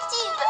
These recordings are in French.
détective.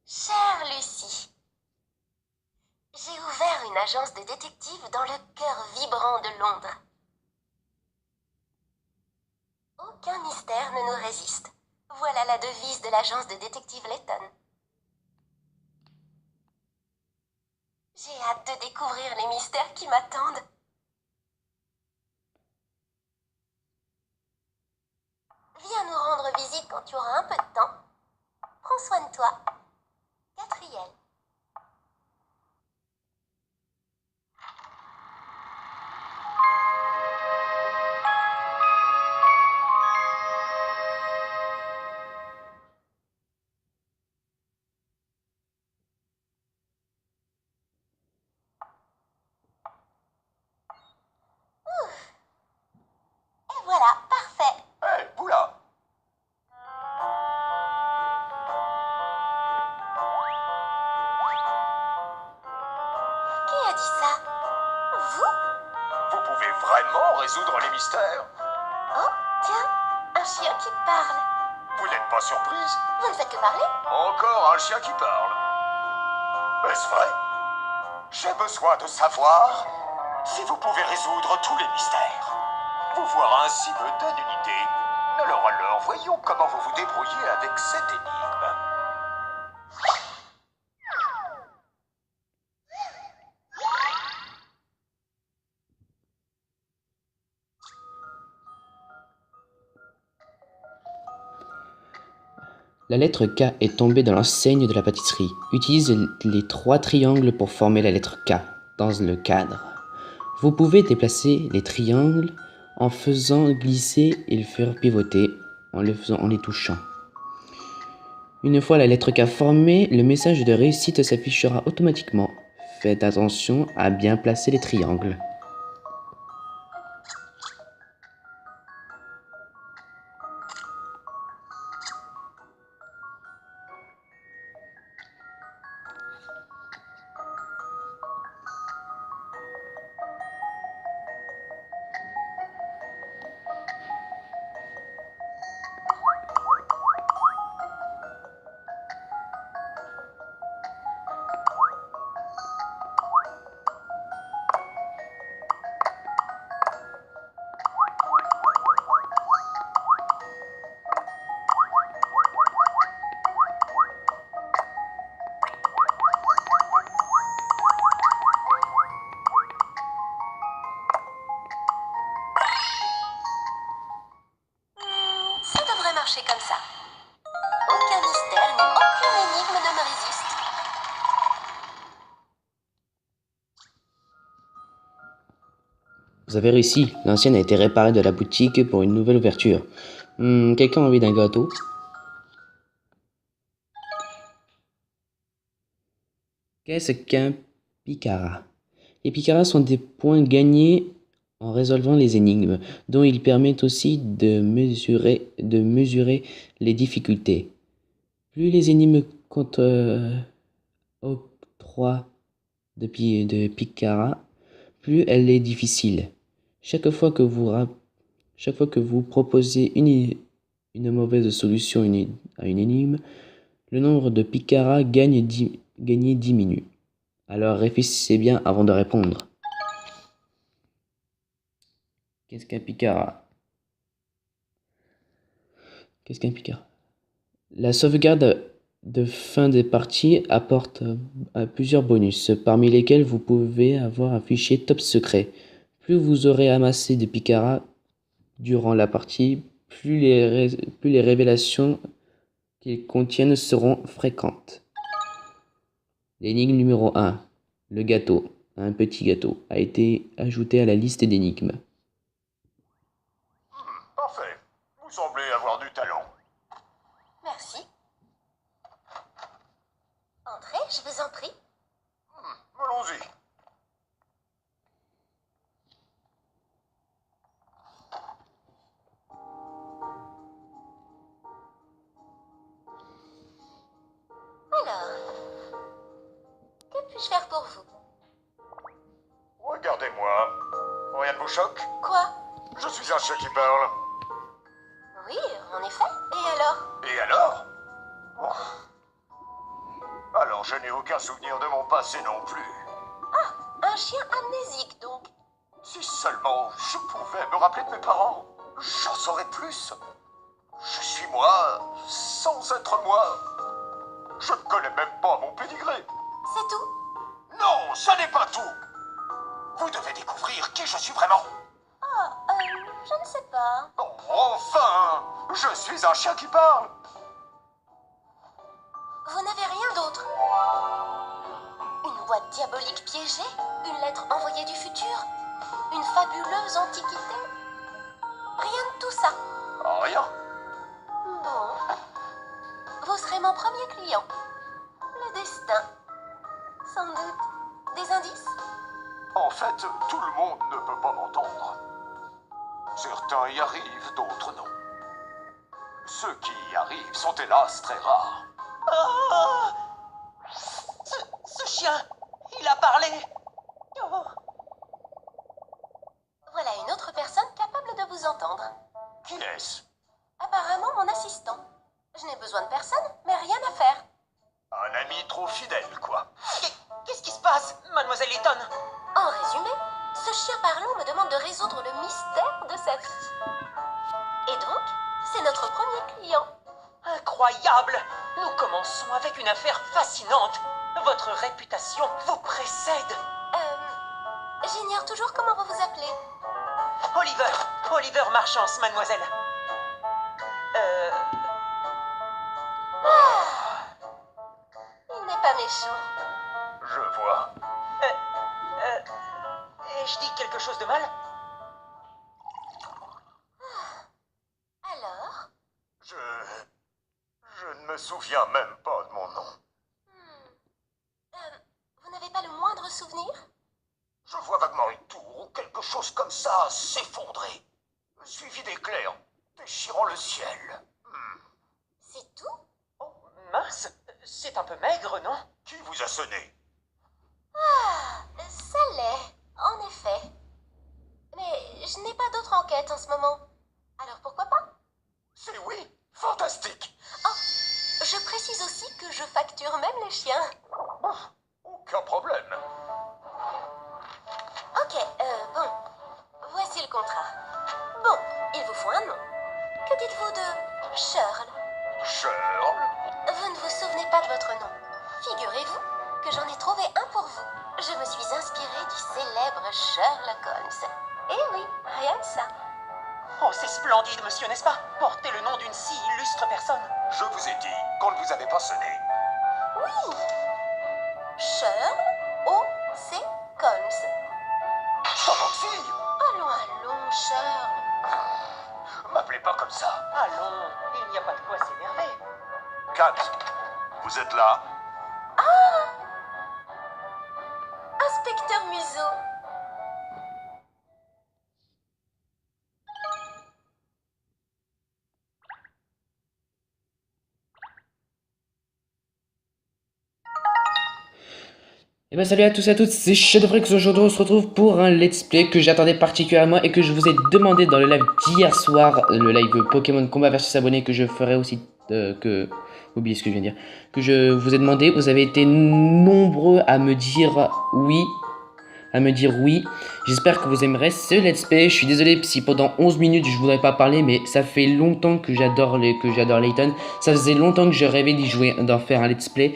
Chère Lucie, j'ai ouvert une agence de détectives dans le cœur vibrant de Londres. Aucun mystère ne nous résiste. Voilà la devise de l'agence de détectives Letton. J'ai hâte de découvrir les mystères qui m'attendent. Viens nous rendre visite quand tu auras un peu de temps. Prends soin de toi. Gatriel. Et voilà, parfait. Hé, vous là! Qui a dit ça? Vous? Vous pouvez vraiment résoudre les mystères? Oh, tiens, un chien qui parle. Vous n'êtes pas surprise? Vous ne faites que parler? Encore un chien qui parle. Est-ce vrai? J'ai besoin de savoir si vous pouvez résoudre tous les mystères. Vous voir ainsi me donne une idée. Alors, voyons comment vous vous débrouillez avec cette énigme. La lettre K est tombée dans l'enseigne de la pâtisserie. Utilise les 3 triangles pour former la lettre K dans le cadre. Vous pouvez déplacer les triangles en faisant glisser et le faire pivoter en les touchant. Une fois la lettre K formée, le message de réussite s'affichera automatiquement. Faites attention à bien placer les triangles. Ça devrait marcher comme ça. Aucun mystère ni aucune énigme ne me résiste. Vous avez réussi, l'ancienne a été réparée de la boutique pour une nouvelle ouverture. Quelqu'un a envie d'un gâteau? Qu'est-ce qu'un picara? Les picaras sont des points gagnés en résolvant les énigmes, dont ils permettent aussi de mesurer les difficultés. Plus les énigmes comptent octroi de picara, plus elle est difficile. Chaque fois que vous proposez une mauvaise solution à une énigme, le nombre de picaras gagné diminue. Alors réfléchissez bien avant de répondre. Qu'est-ce qu'un picara? Qu'est-ce qu'un picara? La sauvegarde de fin des parties apporte plusieurs bonus, parmi lesquels vous pouvez avoir un fichier top secret. Plus vous aurez amassé de picaras durant la partie, plus les révélations qu'ils contiennent seront fréquentes. L'énigme numéro 1. Le gâteau, un petit gâteau, a été ajouté à la liste d'énigmes. Parfait. Vous semblez avoir du talent. Merci. Entrez, je vous en prie. Allons-y. Alors, que puis-je faire pour vous? Regardez-moi. Rien ne vous choque? Quoi? Je suis un chat qui parle. Oui, en effet. Et alors? Et alors? Oh. Alors je n'ai aucun souvenir de mon passé non plus. Un chien amnésique, donc. Si seulement je pouvais me rappeler de mes parents, j'en saurais plus. Je suis moi, sans être moi. Je ne connais même pas mon pédigré. C'est tout? Non, ça n'est pas tout. Vous devez découvrir qui je suis vraiment. Je ne sais pas. Oh, enfin, je suis un chien qui parle. Vous n'avez rien d'autre? Une boîte diabolique piégée? Une lettre envoyée du futur? Une fabuleuse antiquité? Rien de tout ça. Rien. Bon. Vous serez mon premier client. Le destin. Sans doute. Des indices? En fait, tout le monde ne peut pas m'entendre. Certains y arrivent, d'autres non. Ceux qui y arrivent sont hélas très rares. Oh, ce chien, il a parlé. Oh. Voilà une autre personne capable de vous entendre. Qui est-ce? Apparemment mon assistant. Je n'ai besoin de personne, mais rien à faire. Un ami trop fidèle, quoi. Qu'est-ce qui se passe, mademoiselle Eaton? En résumé, ce chien parlant me demande de résoudre le mystère de sa vie. Et donc, c'est notre premier client. Incroyable! Nous commençons avec une affaire fascinante. Votre réputation vous précède. J'ignore toujours comment vous vous appelez. Oliver Marchance, mademoiselle. Il n'est pas méchant. Je vois. Ai-je dit quelque chose de mal? Alors? Je ne me souviens même pas de mon nom. Vous n'avez pas le moindre souvenir? Je vois vaguement une tour ou quelque chose comme ça s'effondrer, suivi d'éclairs déchirant le ciel. C'est tout? Oh, mince, c'est un peu maigre, non? Qui vous a sonné? Ça l'est, en effet. Mais je n'ai pas d'autre enquête en ce moment. Alors pourquoi pas? C'est oui, fantastique. Je précise aussi que je facture même les chiens. Aucun problème. Ok, bon. Voici le contrat. Bon, il vous faut un nom. Que dites-vous de Shirl? Shirl? Vous ne vous souvenez pas de votre nom. Figurez-vous que j'en ai trouvé un pour vous. Je me suis inspirée du célèbre Sherlock Holmes. Eh oui, rien que ça. Oh, c'est splendide, monsieur, n'est-ce pas? Porter le nom d'une si illustre personne. Je vous ai dit qu'on ne vous avait pas sonné. Oui. Sherlock O.C. Holmes. Son nom de fille? Allons, Sherlock. M'appelez pas comme ça. Allons, il n'y a pas de quoi s'énerver. Kat, vous êtes là? Inspecteur Museau. Et bien salut à tous et à toutes, c'est Shadowfrex. Aujourd'hui on se retrouve pour un let's play que j'attendais particulièrement et que je vous ai demandé dans le live d'hier soir, le live Pokémon Combat versus abonnés que je ferai aussi, oubliez ce que je viens de dire, que je vous ai demandé. Vous avez été nombreux à me dire oui. à me dire oui. J'espère que vous aimerez ce let's play. Je suis désolé si pendant 11 minutes je voudrais pas parler, mais ça fait longtemps que j'adore Layton. Ça faisait longtemps que je rêvais d'y jouer, d'en faire un let's play.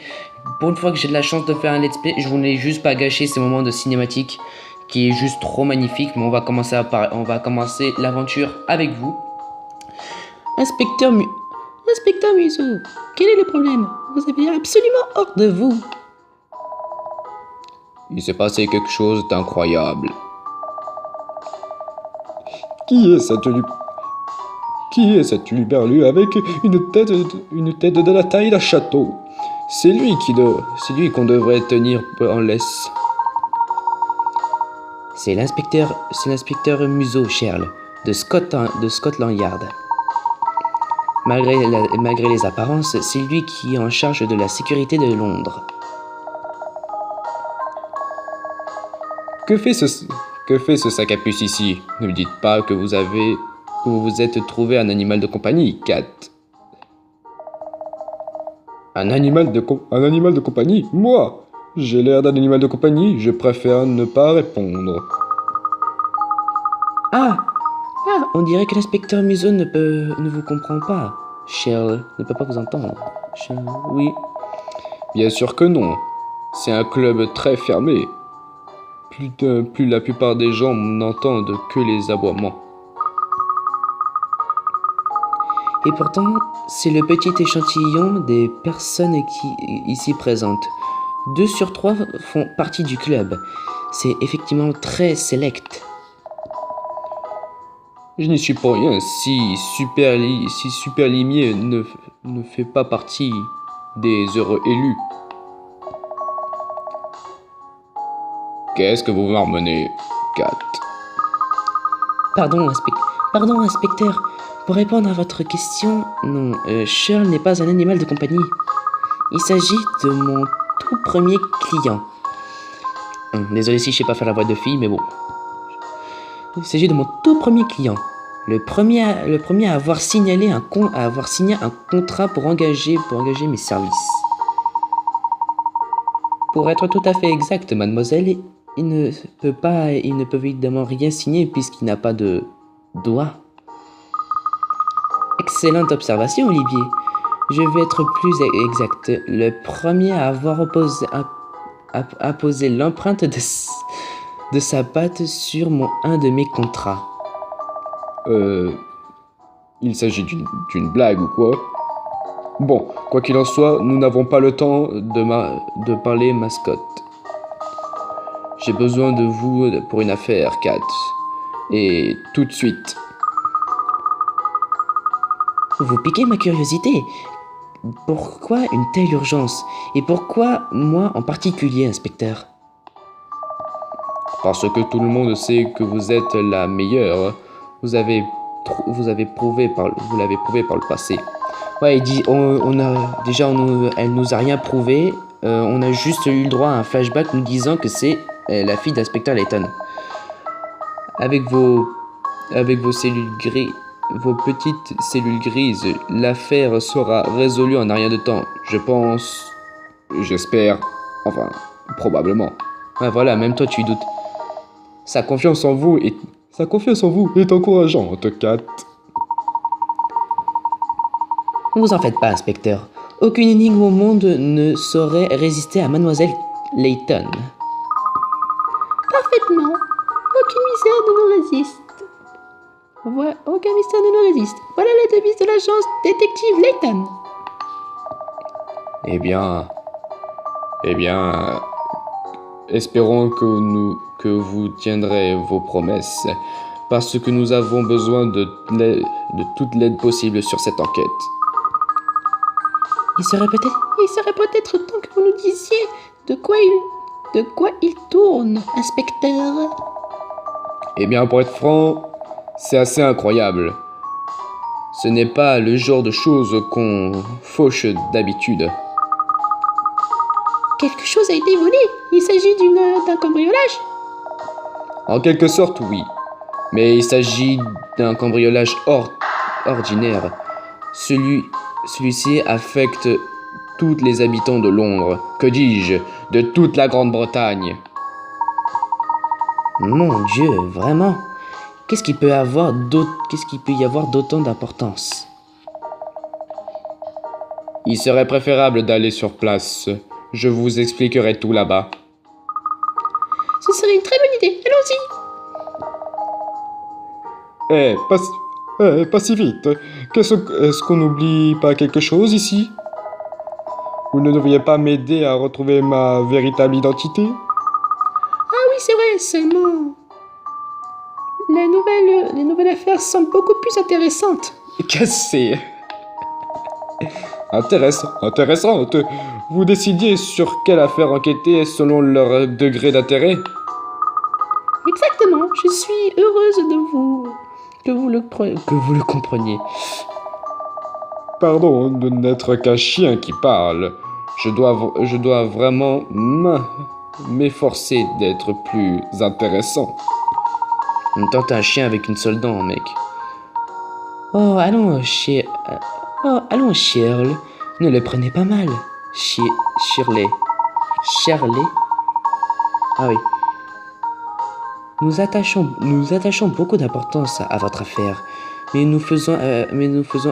Pour une fois que j'ai de la chance de faire un let's play, je voulais juste pas gâcher ces moments de cinématique qui est juste trop magnifique. Mais on va commencer l'aventure avec vous. Inspecteur Musso, quel est le problème? Vous avez absolument hors de vous. Il s'est passé quelque chose d'incroyable. Qui est cette luberlu avec une tête de la taille d'un château? C'est lui qu'on devrait tenir en laisse. C'est l'inspecteur Musso, Charles, de Scotland Yard. Malgré les apparences, c'est lui qui est en charge de la sécurité de Londres. Que fait ce sac à puce ici? Ne me dites pas que vous vous êtes trouvé un animal de compagnie, Kat. Un animal de compagnie? Moi? J'ai l'air d'un animal de compagnie, je préfère ne pas répondre. On dirait que l'inspecteur Musso ne vous comprend pas. Charles ne peut pas vous entendre. Oui. Bien sûr que non. C'est un club très fermé. Plus la plupart des gens n'entendent que les aboiements. Et pourtant, c'est le petit échantillon des personnes ici présentes. 2 sur 3 font partie du club. C'est effectivement très select. Je n'y suis pour rien si Super Limier ne fait pas partie des heureux élus. Qu'est-ce que vous m'emmenez, Kat? Pardon, inspecteur. Pour répondre à votre question, non, Charles n'est pas un animal de compagnie. Il s'agit de mon tout premier client. Désolé si je sais pas faire la voix de fille, mais bon. Il s'agit de mon tout premier client. Le premier à avoir signé un contrat pour engager mes services. Pour être tout à fait exact, mademoiselle, il ne peut évidemment rien signer puisqu'il n'a pas de doigt. Excellente observation, Olivier. Je vais être plus exact. Le premier à avoir apposé l'empreinte de sa patte sur un de mes contrats. Il s'agit d'une blague ou quoi? Bon, quoi qu'il en soit, nous n'avons pas le temps de parler mascotte. J'ai besoin de vous pour une affaire, Kat. Et tout de suite. Vous piquez ma curiosité. Pourquoi une telle urgence? Et pourquoi moi en particulier, inspecteur? Parce que tout le monde sait que vous êtes la meilleure. Vous l'avez prouvé par le passé. Ouais, elle nous a rien prouvé. On a juste eu le droit à un flashback nous disant que c'est la fille d'inspecteur Layton. Avec vos petites cellules grises, l'affaire sera résolue en un rien de temps. Je pense, j'espère, enfin, probablement. Ouais, voilà, même toi tu doutes. Sa confiance en vous est encourageante, Kat. Ne vous en faites pas, inspecteur. Aucune énigme au monde ne saurait résister à mademoiselle Layton. Parfaitement. Aucun mystère ne nous résiste. Voilà la devise de l'agence détective Layton. Eh bien, espérons que vous tiendrez vos promesses, parce que nous avons besoin de toute l'aide possible sur cette enquête. Il serait peut-être temps que vous nous disiez de quoi il tourne, inspecteur. Eh bien, pour être franc, c'est assez incroyable. Ce n'est pas le genre de choses qu'on fauche d'habitude. Quelque chose a été volé. Il s'agit d'un cambriolage. En quelque sorte, oui. Mais il s'agit d'un cambriolage ordinaire. Celui-ci affecte tous les habitants de Londres. Que dis-je, de toute la Grande-Bretagne. Mon Dieu, vraiment? Qu'est-ce qu'il peut y avoir d'autant d'importance? Il serait préférable d'aller sur place. Je vous expliquerai tout là-bas. Ce serait une très bonne idée, allons-y! Pas si vite. Est-ce qu'on n'oublie pas quelque chose ici? Vous ne devriez pas m'aider à retrouver ma véritable identité? Ah oui, c'est vrai, seulement... Les nouvelles affaires semblent beaucoup plus intéressantes. Cassé. Intéressante. Vous décidiez sur quelle affaire enquêter selon leur degré d'intérêt? Exactement, je suis heureuse que vous le compreniez. Pardon de n'être qu'un chien qui parle. Je dois vraiment m'efforcer d'être plus intéressant. On tente un chien avec une seule dent, mec. Oh, allons, Shirley. Ne le prenez pas mal. Shirley. Ah oui. Nous attachons beaucoup d'importance à votre affaire, mais nous faisons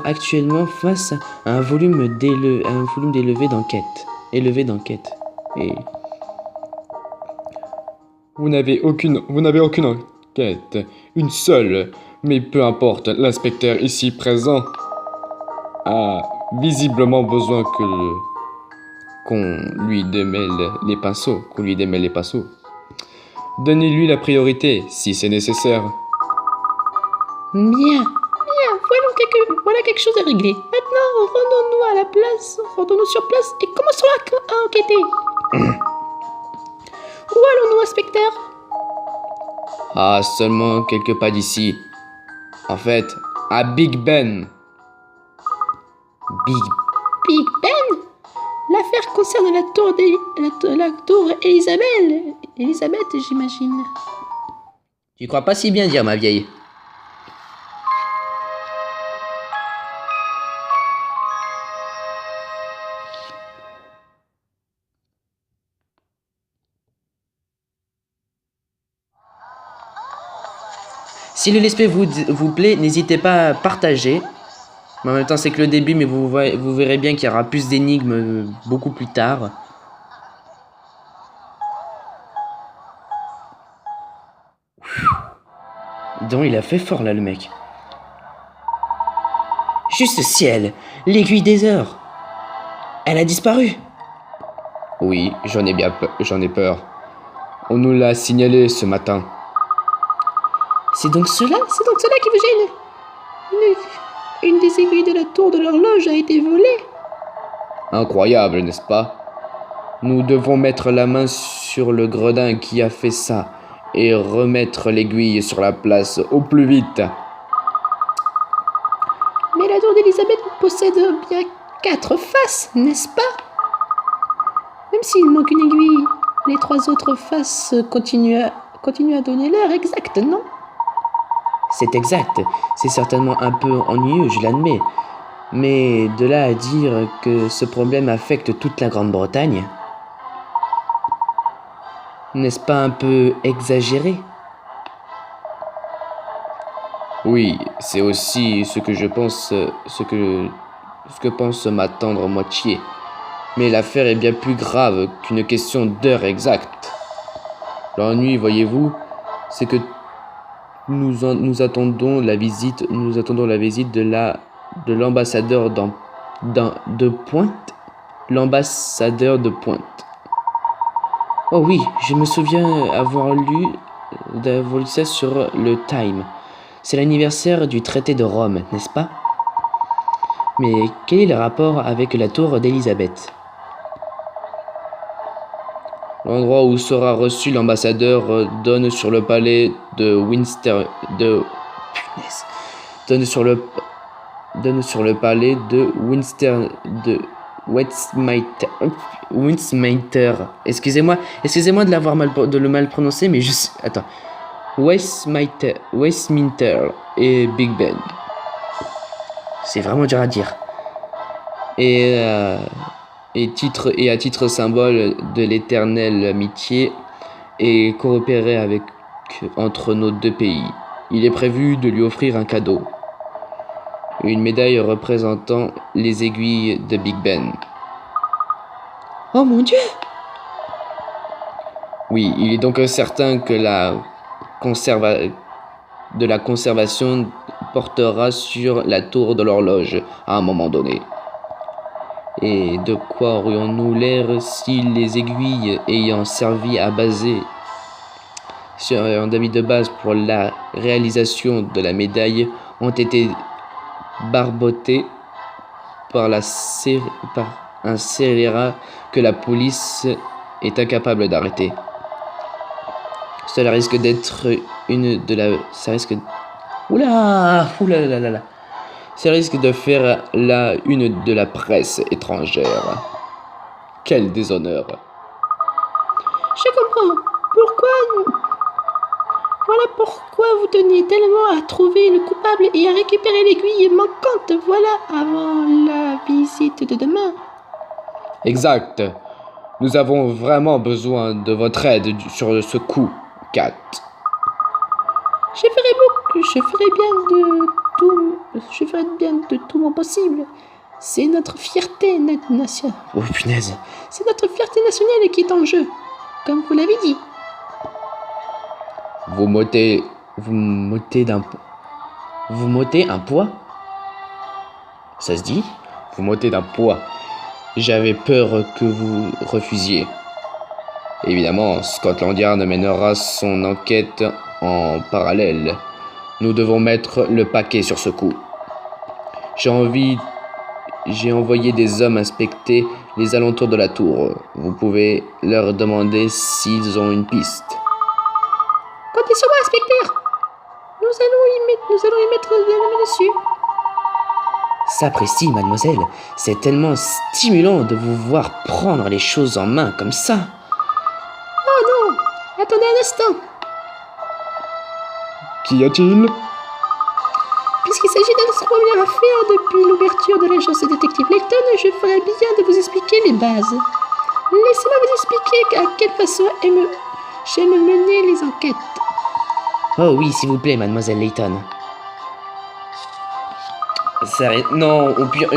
actuellement face à un volume élevé d'enquêtes. Et Vous n'avez aucune enquête, une seule, mais peu importe, l'inspecteur ici présent a visiblement besoin qu'on lui démêle les pinceaux, Donnez-lui la priorité, si c'est nécessaire. Bien, voilà quelque chose de réglé. Maintenant, rendons-nous sur place et commençons à enquêter. Où allons-nous, inspecteur? Ah, seulement quelques pas d'ici. En fait, à Big Ben. Big Ben? L'affaire concerne la tour Elisabeth, j'imagine. Tu crois pas si bien dire, ma vieille. Si le let's play vous plaît, n'hésitez pas à partager. Mais en même temps, c'est que le début, mais vous verrez bien qu'il y aura plus d'énigmes beaucoup plus tard. Donc, il a fait fort là, le mec. Juste ciel, l'aiguille des heures. Elle a disparu. Oui, j'en ai peur. On nous l'a signalé ce matin. C'est donc cela qui vous gêne. Une des aiguilles de la tour de l'horloge a été volée. Incroyable, n'est-ce pas? Nous devons mettre la main sur le gredin qui a fait ça et remettre l'aiguille sur la place au plus vite. Mais la tour d'Elisabeth possède bien 4 faces, n'est-ce pas? Même s'il manque une aiguille, les 3 autres faces continuent à donner l'heure exacte, non? C'est exact, c'est certainement un peu ennuyeux, je l'admets. Mais de là à dire que ce problème affecte toute la Grande-Bretagne, n'est-ce pas un peu exagéré? Oui, c'est aussi ce que je pense, ce que pense ma tendre moitié. Mais l'affaire est bien plus grave qu'une question d'heure exacte. L'ennui, voyez-vous, c'est que nous attendons la visite de l'ambassadeur de Pointe. L'ambassadeur de Pointe. Oh oui, je me souviens avoir lu ça sur le Time. C'est l'anniversaire du traité de Rome, n'est-ce pas? Mais quel est le rapport avec la tour d'Elisabeth? L'endroit où sera reçu l'ambassadeur donne sur le palais de Winster... Donne sur le palais de Winster... de Westminster. Excusez-moi de le mal prononcer, mais juste... Attends. Westminster et Big Ben. C'est vraiment dur à dire. Et à titre symbole de l'éternelle amitié et coopérer avec entre nos deux pays. Il est prévu de lui offrir un cadeau. Une médaille représentant les aiguilles de Big Ben. Oh mon Dieu! Oui, il est donc certain que de la conservation portera sur la tour de l'horloge à un moment donné. Et de quoi aurions-nous l'air si les aiguilles ayant servi à baser sur un demi de base pour la réalisation de la médaille ont été barbotées par un scélérat que la police est incapable d'arrêter. Cela risque d'être ça risque de faire la une de la presse étrangère. Quel déshonneur. Je comprends. Voilà pourquoi vous tenez tellement à trouver le coupable et à récupérer l'aiguille manquante. Voilà, avant la visite de demain. Exact. Nous avons vraiment besoin de votre aide sur ce coup, Kat. Je ferai bien de tout mon possible. C'est notre fierté nationale. Oh punaise. C'est notre fierté nationale qui est en jeu, comme vous l'avez dit. Vous m'ôtez un poids? Ça se dit? Vous m'ôtez d'un poids. J'avais peur que vous refusiez. Évidemment, Scotland Yard mènera son enquête en parallèle. Nous devons mettre le paquet sur ce coup. J'ai envoyé des hommes inspecter les alentours de la tour. Vous pouvez leur demander s'ils ont une piste. Comptez sur moi, inspecteur. Nous allons y mettre la main dessus. Sapristi, mademoiselle, c'est tellement stimulant de vous voir prendre les choses en main comme ça. Oh non, attendez un instant. Qu'y a-t-il? Puisqu'il s'agit de notre première affaire depuis l'ouverture de l'agence de détective Layton, je ferais bien de vous expliquer les bases. Laissez-moi vous expliquer à quelle façon j'aime mener les enquêtes. Oh oui, s'il vous plaît, mademoiselle Layton. Non, au pire,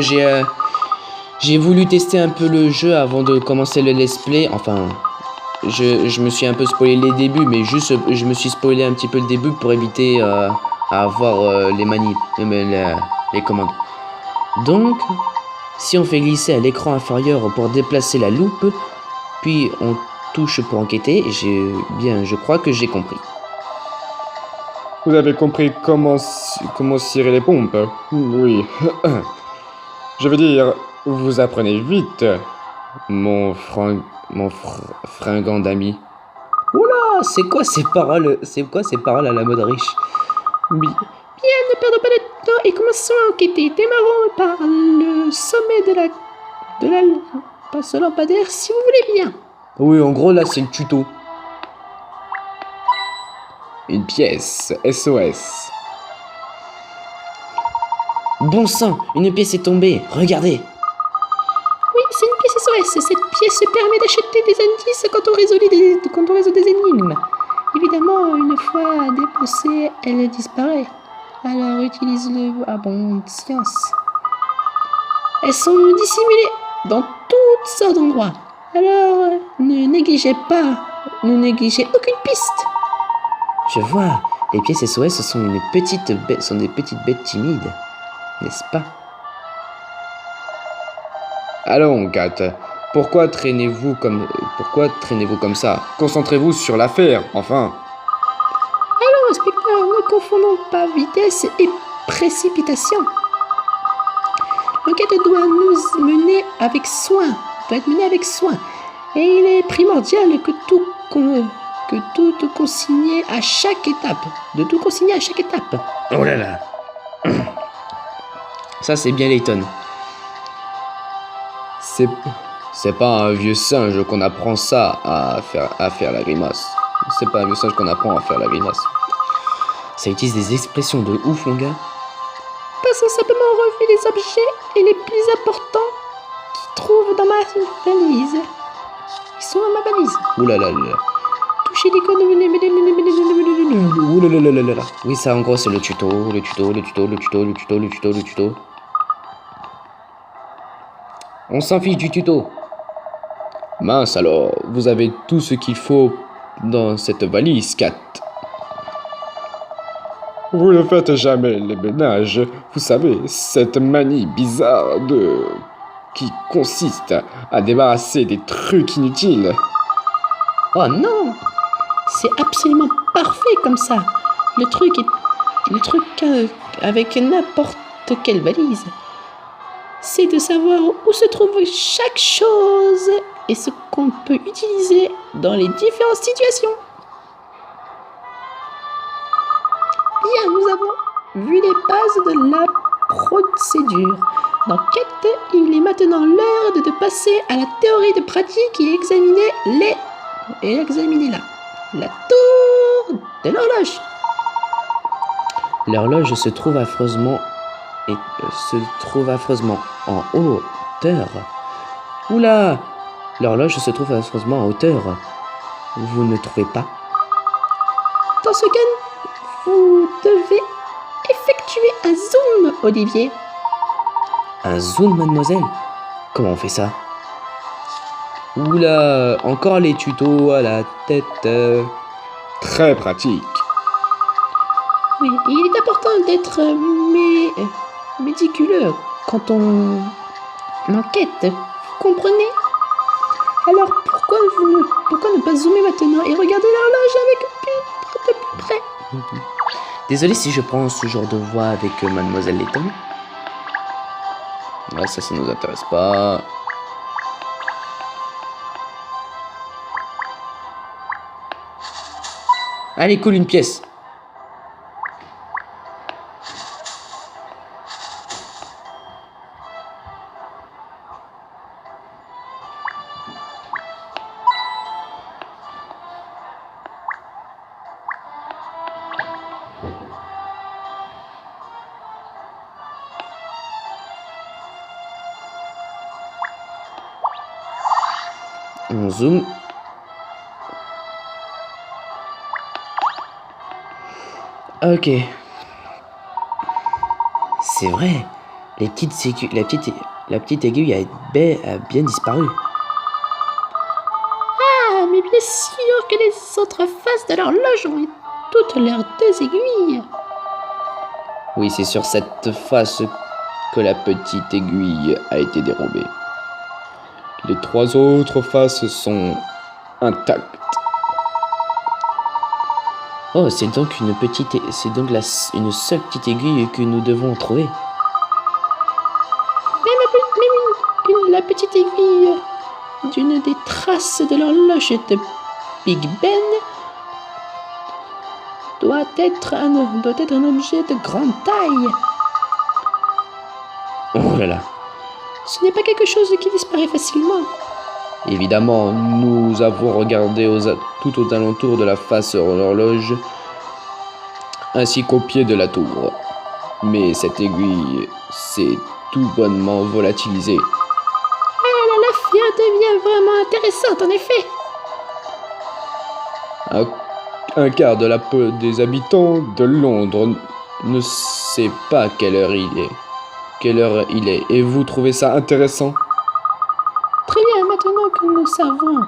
j'ai voulu tester un peu le jeu avant de commencer le let's play. Enfin, je me suis un peu spoilé les débuts, mais juste je me suis spoilé un petit peu le début pour éviter à avoir les commandes. Donc, si on fait glisser à l'écran inférieur pour déplacer la loupe, puis on touche pour enquêter, je crois que j'ai compris. Vous avez compris comment cirer les pompes? Oui. Je veux dire, vous apprenez vite, mon fringant d'ami. Oula, c'est quoi ces paroles à la mode riche? Bien, ne perdons pas de temps et commençons à enquêter. Démarrons par le sommet de la passe lampadaire, si vous voulez bien. Oui, en gros, là, c'est le tuto. Une pièce SOS. Bon sang, une pièce est tombée, regardez. Oui, c'est une pièce SOS. Cette pièce permet d'acheter des indices quand on résout des énigmes. Évidemment, une fois dépensée, elle disparaît. Alors utilise-le à bonne science. Elles sont dissimulées dans toutes sortes d'endroits. Alors, ne négligez aucune piste. Je vois, les pièces SOS sont des petites bêtes timides, n'est-ce pas? Allons, Kat, pourquoi traînez-vous comme ça? Concentrez-vous sur l'affaire, enfin. Allons, inspecteur, ne confondons pas vitesse et précipitation. L'enquête doit être menée avec soin. Et il est primordial que tout consigner à chaque étape. Oh là là. Ça, c'est bien Layton. C'est pas un vieux singe qu'on apprend ça à faire la grimace. C'est pas un vieux singe qu'on apprend à faire la grimace. Ça utilise des expressions de ouf, mon gars. Passons simplement en revue les objets et les plus importants qui trouvent dans ma valise. Ils sont dans ma valise. Ouh là là là. toucher les codes. Ouh là là là là là là. Oui, ça en gros c'est le tuto. On s'en fiche du tuto. Mince alors, vous avez tout ce qu'il faut dans cette valise, Kat. Vous ne faites jamais les ménages. Vous savez, cette manie bizarre qui consiste à débarrasser des trucs inutiles. Oh non, c'est absolument parfait comme ça. Le truc avec n'importe quelle valise, c'est de savoir où se trouve chaque chose et ce qu'on peut utiliser dans les différentes situations. Bien, nous avons vu les bases de la procédure. Dans Quête, il est maintenant l'heure de passer à la théorie de pratique et examiner la tour de l'horloge. L'horloge se trouve affreusement en hauteur. Oula! L'horloge se trouve affreusement en hauteur. Vous ne trouvez pas? Dans ce cas, vous devez effectuer un zoom, Olivier. Un zoom, mademoiselle? Comment on fait ça? Oula! Encore les tutos à la tête. Très pratique. Oui, il est important d'être méticuleux quand on enquête. Vous comprenez? Alors pourquoi ne pas zoomer maintenant et regarder l'horloge avec de plus près? Désolé si je prends ce genre de voix avec mademoiselle Layton. Ah, ça nous intéresse pas. Allez, cool, une pièce. On zoome. Ok. C'est vrai. La petite aiguille a bien disparu. Ah, mais bien sûr que les autres faces de l'horloge ont toutes leurs deux aiguilles. Oui, c'est sur cette face que la petite aiguille a été dérobée. Les trois autres faces sont intactes. Oh, c'est donc une seule petite aiguille que nous devons trouver. La petite aiguille d'une des traces de l'horloge de Big Ben doit être un objet de grande taille. Oh là là. Ce n'est pas quelque chose qui disparaît facilement. Évidemment, nous avons regardé tout aux alentours de la face de l'horloge, ainsi qu'au pied de la tour. Mais cette aiguille s'est tout bonnement volatilisée. L'affaire devient vraiment intéressante, en effet. Un quart de des habitants de Londres ne sait pas quelle heure il est. Et vous trouvez ça intéressant? Très bien, maintenant que nous savons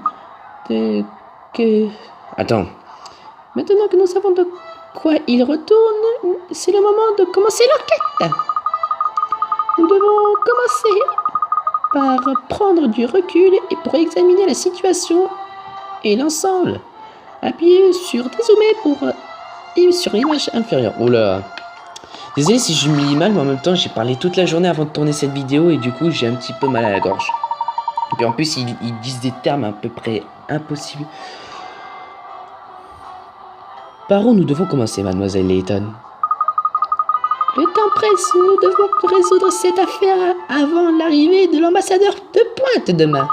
Attends. Maintenant que nous savons de quoi il retourne, c'est le moment de commencer l'enquête. Nous devons commencer par prendre du recul et pour examiner la situation et l'ensemble. Appuyez sur dézoomer et sur l'image inférieure. Oula. Désolé si je me lis mal, mais en même temps j'ai parlé toute la journée avant de tourner cette vidéo et du coup j'ai un petit peu mal à la gorge. Et puis en plus ils disent des termes à peu près impossibles. Par où nous devons commencer, mademoiselle Layton? Le temps presse, nous devons résoudre cette affaire avant l'arrivée de l'ambassadeur de pointe demain.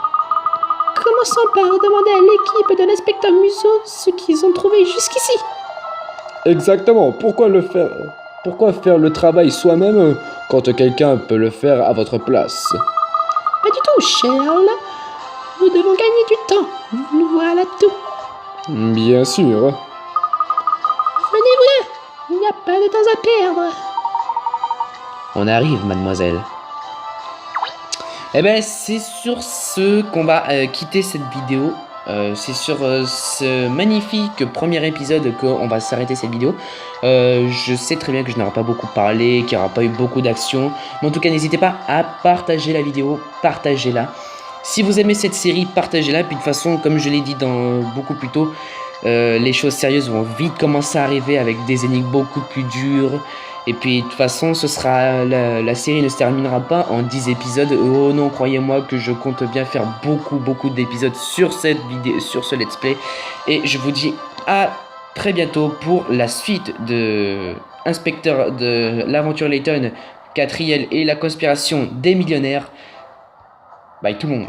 Commençons par demander à l'équipe de l'inspecteur Museau ce qu'ils ont trouvé jusqu'ici. Exactement, pourquoi faire le travail soi-même quand quelqu'un peut le faire à votre place? Pas du tout, Charles. Nous devons gagner du temps. Nous voilà tout. Bien sûr. Venez-vous, il n'y a pas de temps à perdre. On arrive, mademoiselle. Eh ben, c'est sur ce qu'on va quitter cette vidéo. C'est sur ce magnifique premier épisode qu'on va s'arrêter cette vidéo. Je sais très bien que je n'aurai pas beaucoup parlé, qu'il n'y aura pas eu beaucoup d'action. Mais en tout cas, n'hésitez pas à partager la vidéo, partagez-la. Si vous aimez cette série, partagez-la. Puis de toute façon, comme je l'ai dit beaucoup plus tôt, les choses sérieuses vont vite commencer à arriver avec des énigmes beaucoup plus dures. Et puis de toute façon, la série ne se terminera pas en 10 épisodes. Oh non, croyez-moi que je compte bien faire beaucoup d'épisodes sur cette vidéo, sur ce let's play. Et je vous dis à très bientôt pour la suite de Inspecteur de l'aventure Layton, Catriel et la conspiration des millionnaires. Bye tout le monde.